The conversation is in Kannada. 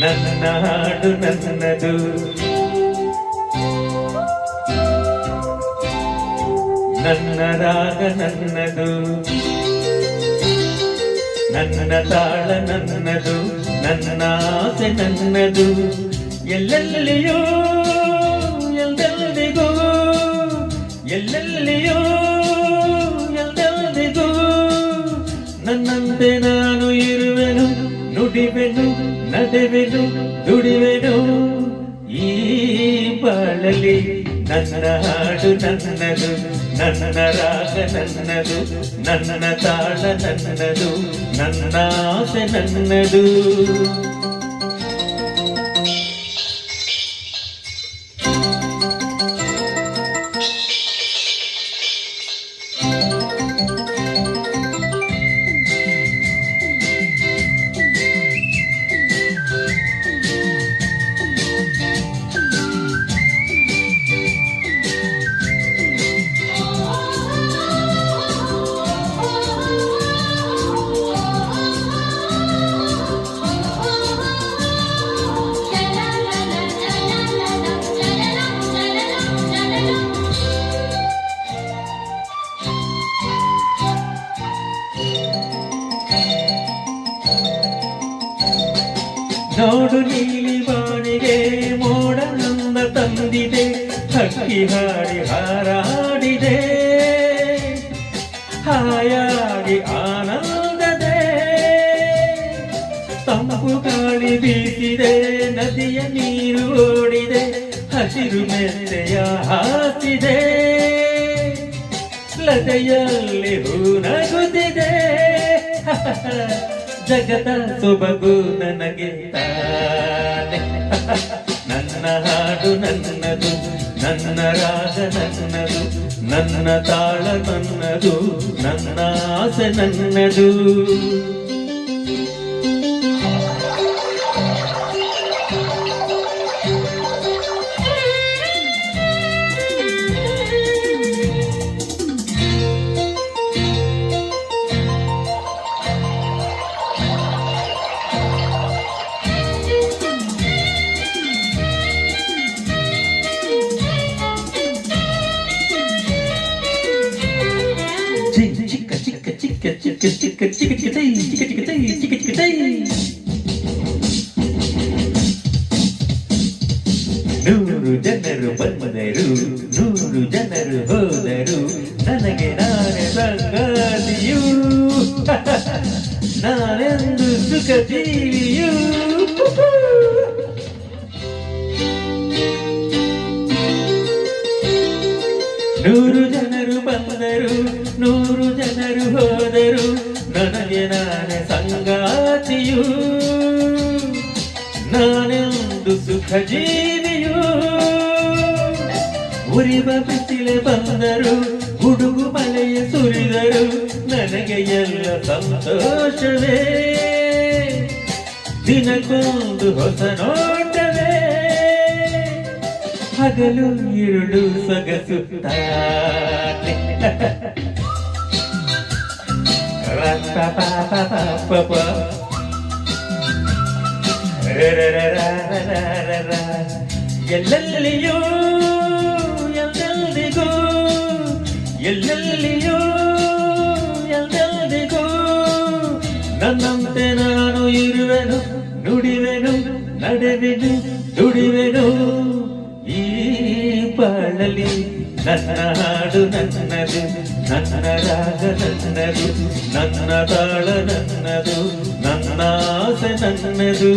ನನ್ನ ಹಾಡು ನನ್ನದು, ನನ್ನ ರಾಗ ನನ್ನದು, ನನ್ನ ತಾಳ ನನ್ನದು, ನನ್ನ ಆಸೆ ನನ್ನದು. ಎಲ್ಲೆಲ್ಲಿಯೋ ಎಲ್ಲೆಲ್ಲಿಗೂ, ಎಲ್ಲೆಲ್ಲಿಯೋ ಎಲ್ಲೆಲ್ಲಿಗೂ ನನ್ನಂತೆ ನಾನು ಇರುವೆನು, ನುಡಿವೆನು, ನಡೆವೆನು, ದುಡಿವೆನು. ಈ ಬಾಳಲಿ ನನ್ನ ಹಾಡು ನನ್ನದು, ನನ್ನ ರಾಗ ನನ್ನದು, ನನ್ನ ತಾಳ ನನ್ನದು, ನನ್ನ ಆಸೆ ನನ್ನದು. ನೋಡು ನೀಲಿ ಬಾಣಿಗೆ ಮೋಡ ನನ್ನ ತಂದಿದೆ, ಹಕ್ಕಿ ಹಾಡಿ ಹಾರಾಡಿದೆ, ಹಾಯಾಗಿ ಆನಂದದೆ. ತಂಪು ಗಾಳಿ ಬೀಸಿದೆ, ನದಿಯ ನೀರು ಓಡಿದೆ, ಹಸಿರು ಮೆತ್ತೆಯ ಹಾಸಿದೆ, ಲತೆಯಲ್ಲಿ ಹೂ ನಗುತ್ತಿದೆ. ಜಗದ ಸೊಬಗು ನನಗೆ ತಾನೆ. ನನ್ನ ಹಾಡು ನನ್ನದು, ನನ್ನ ರಾಗ ನನ್ನದು, ನನ್ನ ತಾಳ ನನ್ನದು, ನನ್ನ ಆಸೆ ನನ್ನದು. ನೂರು ಜನರು ಬಂದರು, ನೂರು ಜನರು ಹೋದರು, ನನಗೆ ನಾನೇ ಸಂಗಾತಿಯು, ನಾನೆಂದು ಸುಖ ಜೀವಿಯು. ನೂರು ಜನರು ಬಂದರು, ನೂರು ಜನರು ಹೋದರು, ನನಗೆ ನಾನೇ ಸಂಗಾತಿಯು, ನಾನೆಂದು ಸುಖ ಜೀವಿಯು. ಉರಿವ ಬಿಸಿಲೆ ಬಂದರು, ಗುಡುಗು ಮಳೆಯ ಸುರಿದರು, ನನಗೆ ಎಲ್ಲ ಸಂತೋಷವೇ. ದಿನಕ್ಕೊಂದು ಹೊಸ ನೋಟವೇ, ಹಗಲು ഇരുಳು ಸೊಗಸುತ್ತಾನೆ. ಎಲ್ಲೆಲ್ಲಿಯೋ ಎಲ್ಲೆಲ್ಲಿಗೂ, ಎಲ್ಲೆಲ್ಲಿಯೋ ಎಲ್ಲೆಲ್ಲಿಗೂ ನನ್ನಂತೆ ನಾನು ಇರುವೆನು, ನುಡಿವೆನು, ನಡೆವೆನು, ದುಡಿವೆನು. ಈ ಬಾಳಲಿ ನನ್ನ ಹಾಡು ನನ್ನದು, ನನ್ನ ರಾಗ ನನ್ನದು, ನನ್ನ ತಾಳ ನನ್ನದು, ನನ್ನ ಆಸೆ ನನ್ನದು.